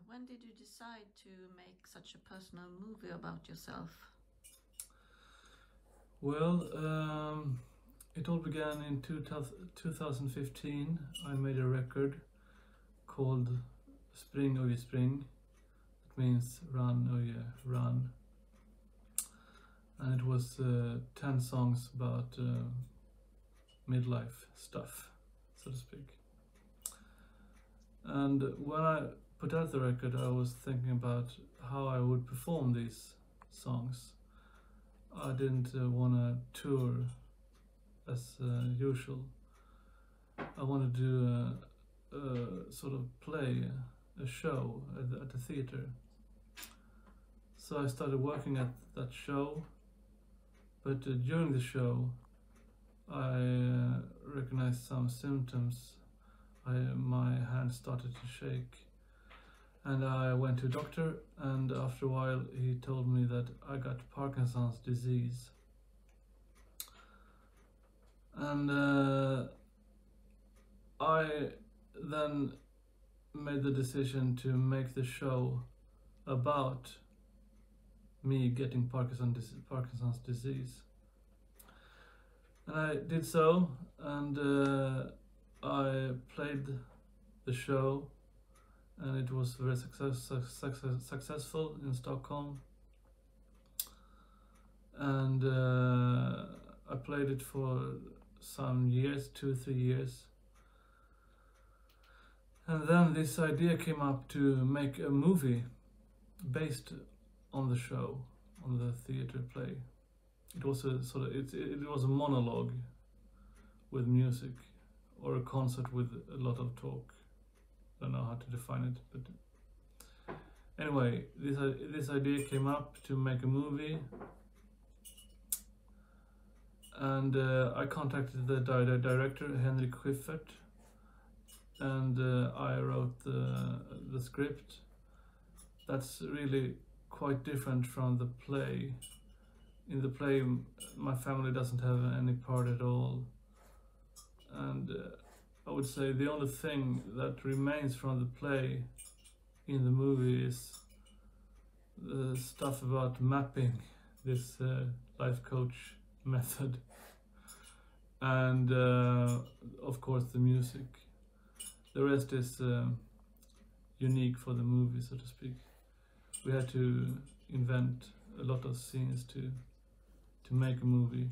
When did you decide to make such a personal movie about yourself? Well, it all began in 2015. I made a record called Spring Uje Spring. It means run Uje run. And it was 10 songs about midlife stuff, so to speak. And when I put out the record, I was thinking about how I would perform these songs. I didn't want to tour as usual. I wanted to do a sort of play, a show at the theater. So I started working at that show, but during the show I recognized some symptoms. My hand started to shake, and I went to a doctor, and after a while he told me that I got Parkinson's disease. And I then made the decision to make the show about me getting Parkinson's disease. And I did so, and I played the show, and it was very successful in Stockholm. And I played it for some years, 2-3 years. And then this idea came up to make a movie based on the show, on the theater play. It was a sort of it was a monologue with music, or a concert with a lot of talk. I don't know how to define it, but anyway, this idea came up to make a movie, and I contacted the director Henrik Schyffert, and I wrote the script. That's really quite different from the play. In the play, my family doesn't have any part at all, and I would say the only thing that remains from the play in the movie is the stuff about mapping, this life coach method, and of course the music. The rest is unique for the movie, so to speak. We had to invent a lot of scenes to make a movie.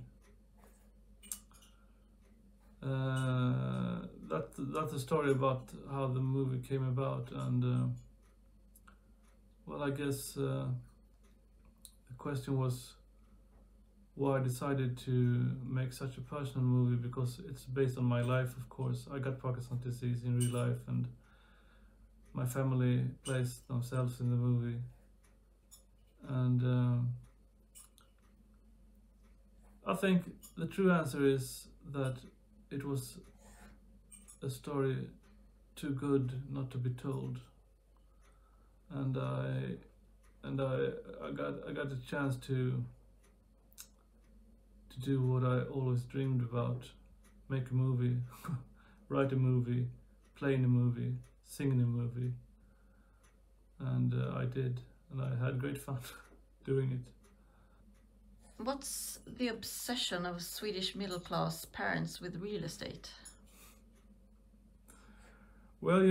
That's a story about how the movie came about, and well, I guess the question was why I decided to make such a personal movie, because it's based on my life, of course. I got Parkinson's disease in real life, and my family plays themselves in the movie. And I think the true answer is that it was a story too good not to be told, and I got a chance to do what I always dreamed about: make a movie, write a movie, play in a movie, sing in a movie, and I did, and I had great fun doing it. What's the obsession of Swedish middle class parents with real estate? Well,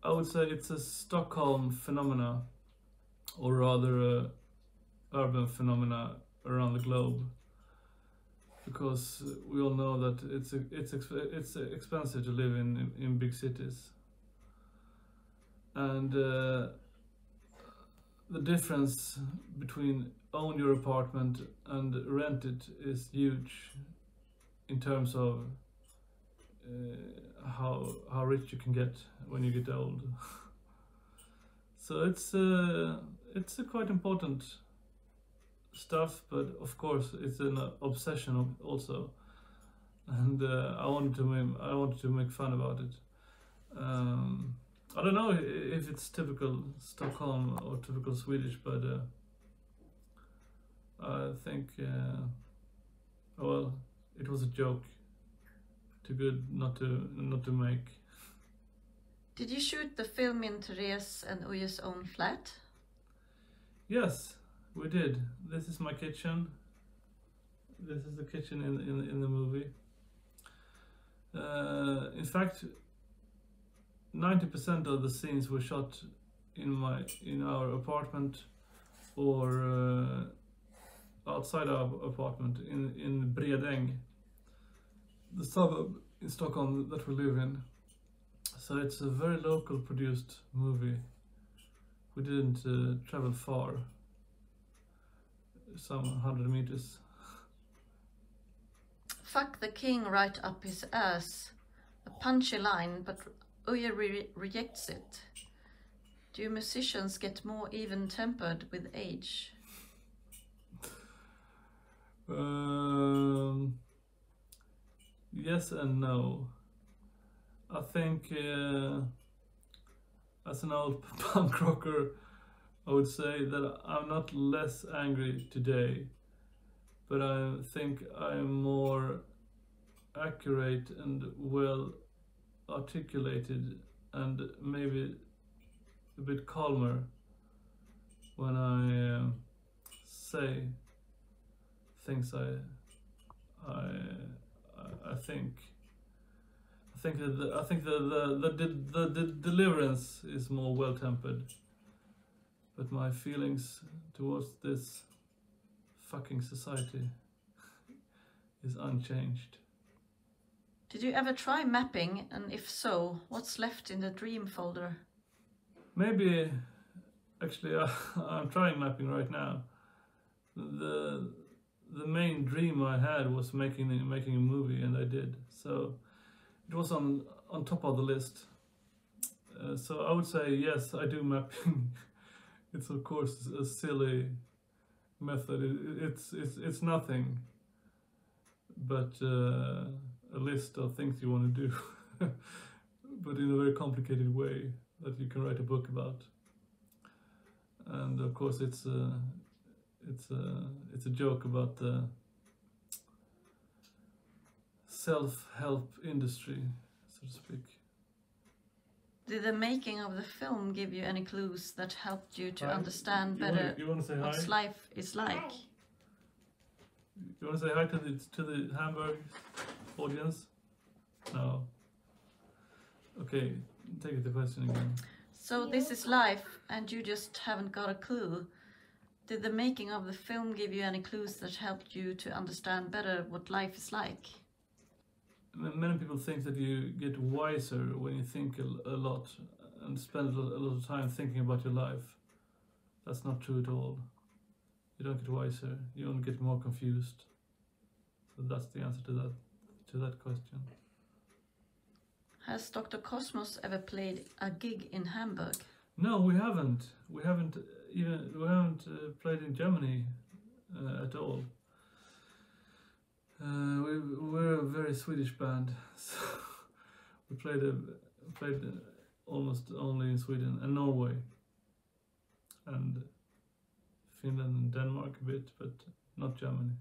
I would say it's a Stockholm phenomena, or rather a urban phenomena around the globe, because we all know that it's expensive to live in big cities, and the difference between own your apartment and rent it is huge in terms of how rich you can get when you get old. So it's a quite important stuff, but of course it's an obsession also, and I wanted to make fun about it. I don't know if it's typical Stockholm or typical Swedish, but I think well, it was a joke, too good not to make. Did you shoot the film in Therese and Uje's own flat? Yes, we did. This is my kitchen. This is the kitchen in the movie. In fact, 90% of the scenes were shot in our apartment or outside our apartment in Bredäng, the suburb in Stockholm that we live in. So it's a very local produced movie. We didn't travel far, some 100 meters. Fuck the king right up his ass. A punchy line, but Uje rejects it. Do musicians get more even-tempered with age? Yes and no. I think as an old punk rocker, I would say that I'm not less angry today, but I think I'm more accurate and well articulated and maybe a bit calmer when I say things I think. I think the deliverance is more well tempered, but my feelings towards this fucking society is unchanged. Did you ever try mapping, and if so, what's left in the dream folder? Maybe, actually, I'm trying mapping right now. The main dream I had was making a movie, and I did. So it was on top of the list. So I would say yes, I do mapping. It's of course a silly method. It's nothing but a list of things you want to do, but in a very complicated way that you can write a book about. And of course, it's a joke about the self-help industry, so to speak. Did the making of the film give you any clues that helped you to understand better you want to say what hi? life is like? You want to say hi to the Hamburg audience? No. Okay, take the question again. So this is life, and you just haven't got a clue. Did the making of the film give you any clues that helped you to understand better what life is like? Many people think that you get wiser when you think a lot and spend a lot of time thinking about your life. That's not true at all. You don't get wiser, you only get more confused. So that's the answer to that question. Has Dr. Cosmos ever played a gig in Hamburg? No, we haven't. We haven't played in Germany at all. We're a very Swedish band, so we played almost only in Sweden and Norway, and Finland and Denmark a bit, but not Germany.